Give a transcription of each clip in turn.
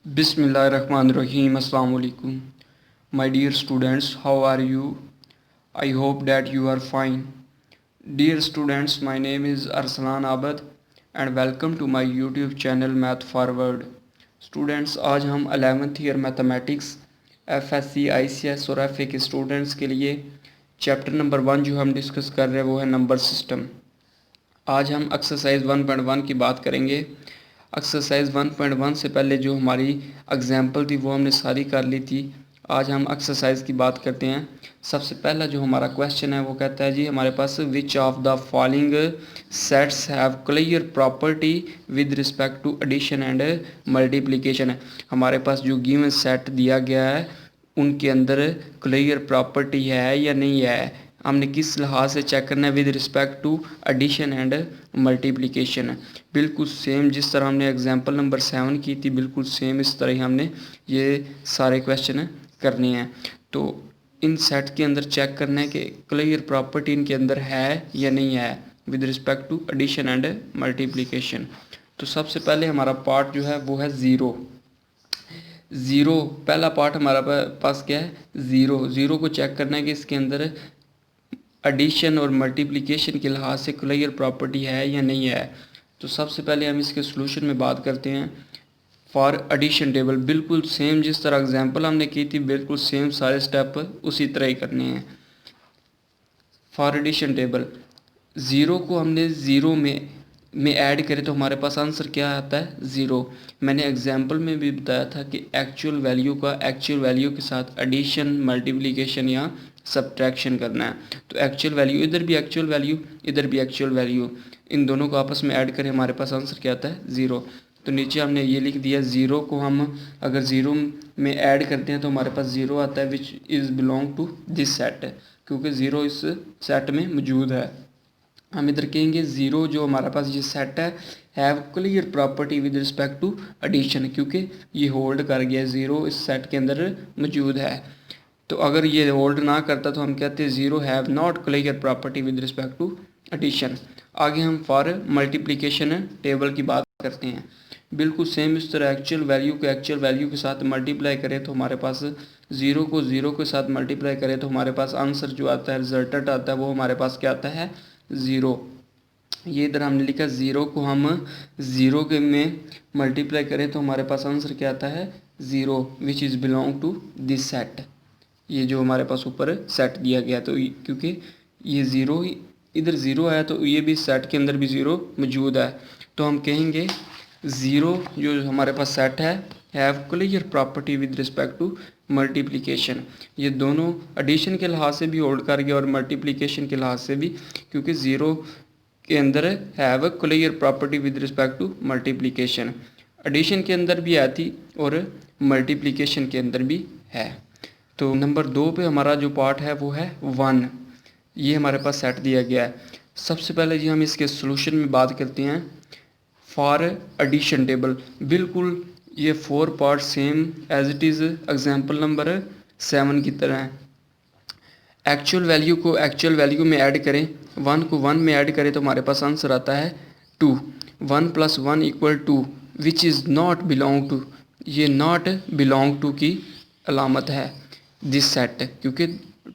Bismillahirrahmanirrahim. Assalamu alaikum. My dear students, how are you? I hope that you are fine. Dear students, my name is Arsalan Abad and welcome to my YouTube channel Math Forward. Students, आज हम 11th year mathematics FSC ICS और FA के students के लिए chapter number 1 जो हम discuss कर रहे हैं वो है नंबर सिस्टम। आज हम एक्सरसाइज 1.1 की बात करेंगे। एक्सरसाइज 1.1 से पहले जो हमारी एग्जाम्पल थी वो हमने सारी कर ली थी। आज हम एक्सरसाइज की बात करते हैं। सबसे पहला जो हमारा क्वेश्चन है वो कहता है जी हमारे पास which of the following sets have clear property with respect to addition and multiplication है। हमारे पास जो गिवन सेट दिया गया है उनके अंदर क्लियर प्रॉपर्टी है या नहीं है, हमने किस लिहाज से चेक करना है with respect to addition and multiplication. बिल्कुल सेम जिस तरह हमने एग्जांपल नंबर 7 की थी बिल्कुल सेम इस तरह ही हमने ये सारे क्वेश्चन करने हैं। तो इन सेट के अंदर चेक करना है कि क्लियर प्रॉपर्टी इनके अंदर है या नहीं है with respect to addition and multiplication. तो सबसे पहले हमारा पार्ट जो है वो है ज़ीरो। पहला पार्ट हमारा पास क्या है, ज़ीरो को चेक करना है कि इसके अंदर एडिशन और मल्टीप्लिकेशन के लिहाज से क्लियर प्रॉपर्टी है या नहीं है। तो सबसे पहले हम इसके सॉल्यूशन में बात करते हैं। फॉर एडिशन टेबल बिल्कुल सेम जिस तरह एग्जांपल हमने की थी बिल्कुल सेम सारे स्टेप उसी तरह ही करने हैं। फॉर एडिशन टेबल ज़ीरो को हमने ज़ीरो में ऐड करें तो हमारे पास आंसर क्या आता है, ज़ीरो। मैंने एग्जांपल में भी बताया था कि एक्चुअल वैल्यू का एक्चुअल वैल्यू के साथ एडिशन मल्टीप्लिकेशन या सब्ट्रैक्शन करना है। तो एक्चुअल वैल्यू इधर भी एक्चुअल वैल्यू इधर भी एक्चुअल वैल्यू, इन दोनों को आपस में ऐड करें हमारे पास आंसर क्या आता है, ज़ीरो। तो नीचे हमने ये लिख दिया ज़ीरो को हम अगर ज़ीरो में ऐड करते हैं तो हमारे पास ज़ीरो आता है which is belong to this set, क्योंकि ज़ीरो इस सेट में मौजूद है। हम इधर कहेंगे ज़ीरो जो हमारे पास ये सेट है have clear property with respect to addition, क्योंकि ये होल्ड कर गया ज़ीरो इस सेट के अंदर मौजूद है। तो अगर ये होल्ड ना करता तो हम कहते हैं zero have not clear property with respect to addition. आगे हम फॉर मल्टीप्लिकेशन टेबल की बात करते हैं। बिल्कुल सेम इस तरह एक्चुअल वैल्यू को एक्चुअल वैल्यू के साथ मल्टीप्लाई करें तो हमारे पास ज़ीरो को ज़ीरो के साथ मल्टीप्लाई करें तो हमारे पास आंसर जो आता है रिजल्टेंट आता है वो हमारे पास क्या आता है, ज़ीरो। ये इधर हमने लिखा ज़ीरो को हम ज़ीरो के में मल्टीप्लाई करें तो हमारे पास आंसर क्या आता है, zero which is belong to this set. ये जो हमारे पास ऊपर सेट दिया गया तो क्योंकि ये ज़ीरो इधर ज़ीरो है तो ये भी सेट के अंदर भी ज़ीरो मौजूद है। तो हम कहेंगे ज़ीरो जो हमारे पास सेट है have clear property with respect to multiplication. ये दोनों एडिशन के लिहाज से भी होल्ड कर गया और मल्टीप्लिकेशन के लिहाज से भी, क्योंकि ज़ीरो के अंदर have clear property with respect to multiplication. Addition के अंदर भी आती और मल्टीप्लिकेशन के अंदर भी है। तो नंबर 2 पे हमारा जो पार्ट है वो है 1। ये हमारे पास सेट दिया गया है। सबसे पहले जी हम इसके सॉल्यूशन में बात करते हैं। फॉर एडिशन टेबल बिल्कुल ये 4 part same as it is example number 7 की तरह है। एक्चुअल वैल्यू को एक्चुअल वैल्यू में ऐड करें, 1 को 1 में ऐड करें तो हमारे पास आंसर आता है 2। 1 + 1 = 2 which is not belong to, ये नॉट बिलोंग टू की अलामत है दिस सेट, क्योंकि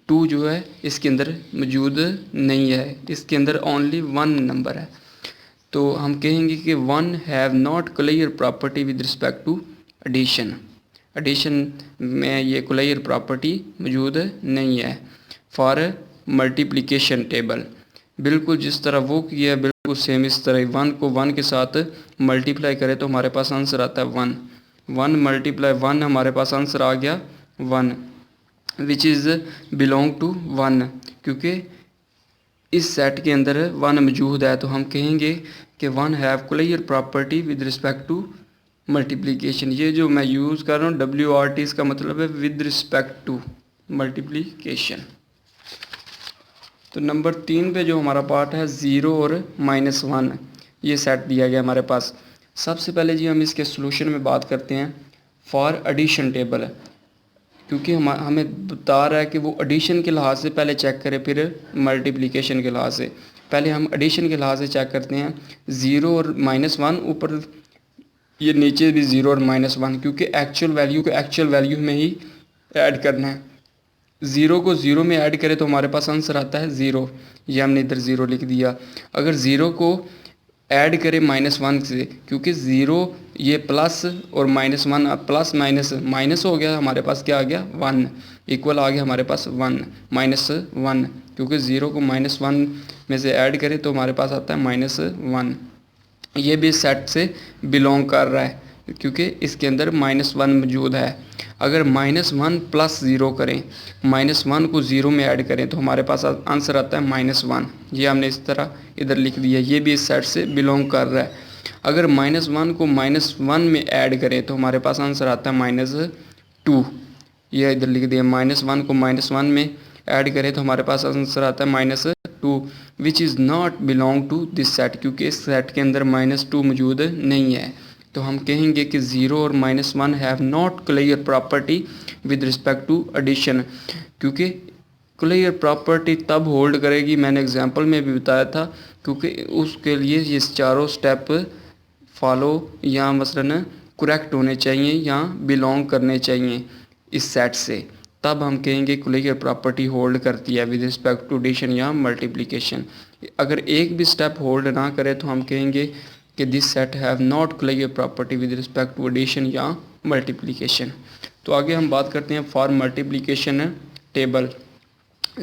2 जो है इसके अंदर मौजूद नहीं है, इसके अंदर ओनली 1 नंबर है। तो हम कहेंगे कि 1 have not clear property with respect to addition. Addition में ये क्लियर प्रॉपर्टी मौजूद नहीं है। फॉर मल्टीप्लिकेशन टेबल बिल्कुल जिस तरह वो किया है बिल्कुल सेम इस तरह 1 को 1 के साथ मल्टीप्लाई करें तो हमारे पास आंसर आता है 1। 1 × 1 हमारे पास आंसर आ गया 1 विच इज़ बिलोंग टू 1, क्योंकि इस सेट के अंदर 1 मौजूद है। तो हम कहेंगे कि 1 have clear property with respect to multiplication. ये जो मैं यूज़ कर रहा हूँ WRT इसका मतलब है विद रिस्पेक्ट टू मल्टीप्लिकेशन। तो नंबर 3 पे जो हमारा पार्ट है 0 और -1 ये सेट दिया गया हमारे पास। सबसे पहले जी हम इसके सॉल्यूशन में बात करते हैं। फॉर एडिशन टेबल क्योंकि हमें बता रहा है कि वो एडिशन के लिहाज से पहले चेक करें फिर मल्टीप्लिकेशन के लिहाज से। पहले हम एडिशन के लिहाज से चेक करते हैं। 0 और -1 ऊपर ये नीचे भी 0 और -1, क्योंकि एक्चुअल वैल्यू को एक्चुअल वैल्यू में ही ऐड करना है। 0 को 0 में ऐड करें तो हमारे पास आंसर आता है 0। ये हमने इधर 0 लिख दिया। अगर 0 को ऐड करें -1 से, क्योंकि 0 ये प्लस और -1 प्लस माइनस माइनस हो गया, हमारे पास क्या आ गया 1, इक्वल आ गया हमारे पास 1 -1, क्योंकि 0 को -1 में से ऐड करें तो हमारे पास आता है -1। ये भी सेट से बिलोंग कर रहा है क्योंकि इसके अंदर -1 मौजूद है। अगर -1 प्लस 0 करें, -1 को 0 में ऐड करें तो हमारे पास आंसर आता है -1। ये हमने इस तरह इधर लिख दिया, ये भी इस सेट से बिलोंग कर रहा है। अगर -1 को -1 में ऐड करें तो हमारे पास आंसर आता है -2। ये इधर लिख दिया, -1 को -1 में ऐड करें तो हमारे पास आंसर आता है -2, which is not belong to this set, क्योंकि इस सेट के अंदर -2 मौजूद नहीं है। तो हम कहेंगे कि 0 और -1 have not clear property with respect to addition, क्योंकि क्लियर प्रॉपर्टी तब होल्ड करेगी, मैंने एग्जांपल में भी बताया था, क्योंकि उसके लिए ये चारों स्टेप फॉलो या मसलन करेक्ट होने चाहिए या बिलोंग करने चाहिए इस सेट से, तब हम कहेंगे क्लियर प्रॉपर्टी होल्ड करती है विद रिस्पेक्ट टू एडिशन या मल्टीप्लिकेशन। अगर एक भी स्टेप होल्ड ना करे तो हम कहेंगे कि this set have not clear property with respect to addition या मल्टीप्लिकेशन। तो आगे हम बात करते हैं फॉर मल्टीप्लिकेशन टेबल।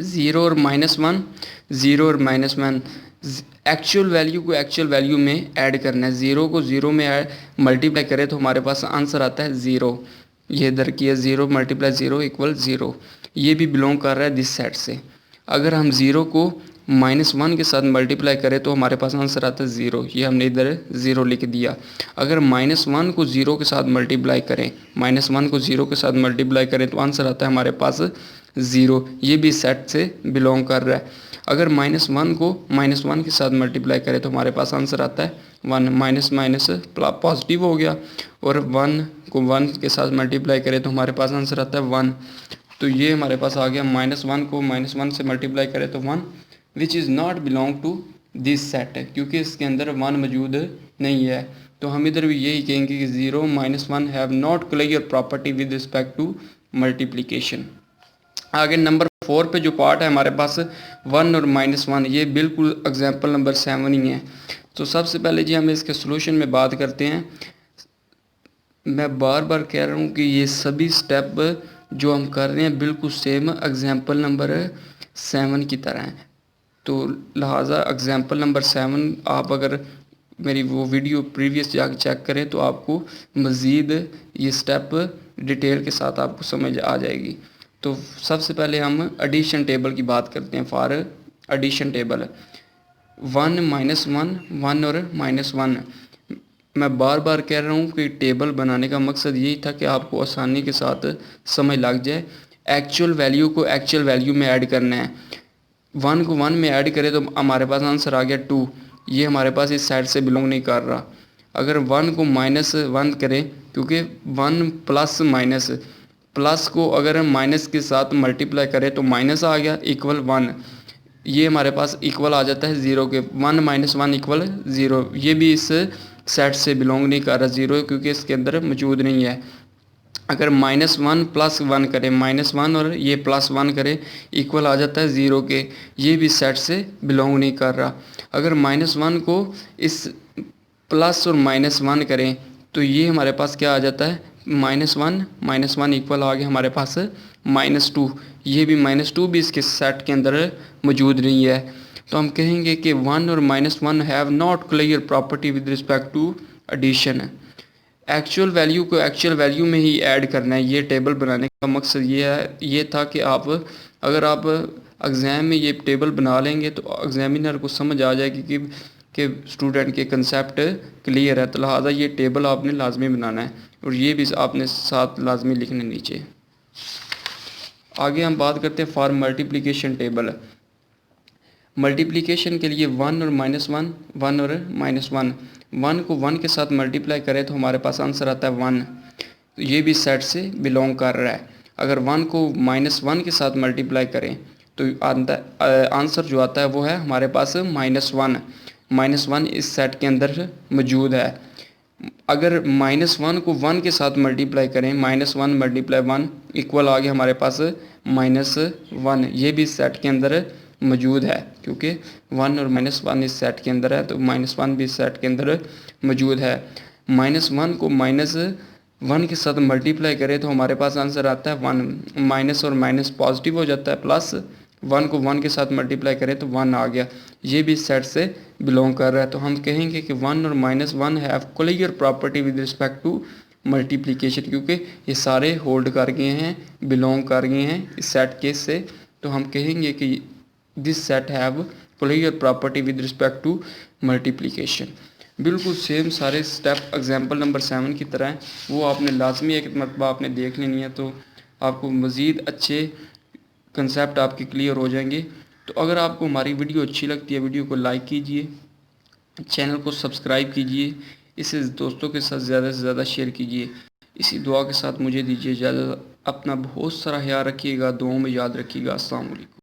0 और -1, 0 और -1, एक्चुअल वैल्यू को एक्चुअल वैल्यू में ऐड करना है। 0 को 0 में मल्टीप्लाई करें तो हमारे पास आंसर आता है 0। ये इधर किया 0 × 0 = 0। ये भी बिलोंग कर रहा है दिस सेट से। अगर हम 0 को -1 के साथ मल्टीप्लाई करें तो हमारे पास आंसर आता है 0। ये हमने इधर 0 लिख दिया। अगर -1 को 0 के साथ मल्टीप्लाई करें, -1 को 0 के साथ मल्टीप्लाई करें तो आंसर आता है हमारे पास 0। ये भी सेट से बिलोंग कर रहा है। अगर -1 को -1 के साथ मल्टीप्लाई करें तो हमारे पास आंसर आता है 1, माइनस माइनस पॉजिटिव हो गया, और 1 को 1 के साथ मल्टीप्लाई करें तो हमारे पास आंसर आता है 1। तो ये हमारे पास आ गया, -1 को -1 से मल्टीप्लाई करें तो 1, which is not belong to this set, क्योंकि इसके अंदर 1 मौजूद नहीं है। तो हम इधर भी यही कहेंगे कि 0 -1 have not clear property with respect to multiplication. आगे नंबर 4 पे जो पार्ट है हमारे पास 1 और -1, ये बिल्कुल एग्जाम्पल नंबर 7 ही है। तो सबसे पहले जी हम इसके सोल्यूशन में बात करते हैं। मैं बार बार कह रहा हूँ कि ये सभी स्टेप जो हम कर रहे हैं बिल्कुल सेम एग्जाम्पल नंबर 7 की तरह हैं। तो लिहाजा एग्जाम्पल नंबर 7 आप अगर मेरी वो वीडियो प्रीवियस जाकर चेक करें तो आपको मज़ीद ये स्टेप डिटेल के साथ आपको समझ आ जाएगी। तो सबसे पहले हम एडिशन टेबल की बात करते हैं। फॉर एडिशन टेबल 1 -1, 1 और -1, मैं बार बार कह रहा हूँ कि टेबल बनाने का मकसद यही था कि आपको आसानी के साथ समझ लग जाए। एक्चुअल वैल्यू को एक्चुअल वैल्यू में ऐड करना है। 1 को 1 में ऐड करें तो हमारे पास आंसर आ गया 2। ये हमारे पास इस साइड से बिलोंग नहीं कर रहा। अगर 1 को -1 करें, क्योंकि 1 प्लस माइनस, प्लस को अगर हम माइनस के साथ मल्टीप्लाई करें तो माइनस आ गया इक्वल 1। ये हमारे पास इक्वल आ जाता है 0 के, 1 - 1 = 0। ये भी इस सेट से बिलोंग नहीं कर रहा 0, क्योंकि इसके अंदर मौजूद नहीं है। अगर -1 + 1 करें, -1 और ये +1 करें, इक्वल आ जाता है 0 के। ये भी सेट से बिलोंग नहीं कर रहा। अगर -1 को इस प्लस और -1 करें तो ये हमारे पास क्या आ जाता है, -1 इक्वल आ गया हमारे पास -2। ये भी -2 भी इसके सेट के अंदर मौजूद नहीं है। तो हम कहेंगे कि 1 और -1 have not clear property with respect to addition. Actual value को एक्चुअल वैल्यू में ही ऐड करना है। ये टेबल बनाने का मकसद ये था कि आप अगर आप एग्ज़ाम में ये टेबल बना लेंगे तो एग्जामिनर को समझ आ जाएगी कि स्टूडेंट के कंसेप्ट क्लियर है। तो लिहाजा ये टेबल आपने लाजमी बनाना है, और ये भी आपने साथ लाजमी लिखने नीचे। आगे हम बात करते हैं फॉर मल्टीप्लिकेशन टेबल। मल्टीप्लिकेशन के लिए 1 और -1, 1 और -1, 1 को 1 के साथ मल्टीप्लाई करें तो हमारे पास आंसर आता है 1। तो ये भी सेट से बिलोंग कर रहा है। अगर 1 को -1 के साथ मल्टीप्लाई करें तो आंसर जो आता है वो है हमारे पास -1। -1 इस सेट के अंदर मौजूद है। अगर -1 को 1 के साथ मल्टीप्लाई करें, -1 मल्टीप्लाई 1 इक्वल आ गया हमारे पास -1। ये भी इस सेट के अंदर मौजूद है, क्योंकि 1 और -1 इस सेट के अंदर है, तो -1 भी इस सेट के अंदर मौजूद है। -1 को -1 के साथ मल्टीप्लाई करें तो हमारे पास आंसर आता है 1। माइनस और माइनस पॉजिटिव हो जाता है, प्लस 1 को 1 के साथ मल्टीप्लाई करें तो 1 आ गया। ये भी इस सेट से बिलोंग कर रहा है। तो हम कहेंगे कि 1 और -1 have clear property with respect to multiplication, क्योंकि ये सारे होल्ड कर गए हैं, बिलोंग कर गए हैं इस सेट केस से। तो हम कहेंगे कि this set have clear property with respect to multiplication. बिल्कुल सेम सारे स्टेप एग्जाम्पल नंबर 7 की तरह हैं, वो आपने लाजमी एक मरतबा आपने देख लेनी है, तो आपको मज़ीद अच्छे कंसेप्ट आपके क्लियर हो जाएंगे। तो अगर आपको हमारी वीडियो अच्छी लगती है, वीडियो को लाइक कीजिए, चैनल को सब्सक्राइब कीजिए, इसे दोस्तों के साथ ज़्यादा से ज़्यादा शेयर कीजिए। इसी दुआ के साथ मुझे दीजिए इजाज़त। अपना बहुत सारा ख्याल रखिएगा, दुआओं में याद रखिएगा। अस्सलाम वालेकुम।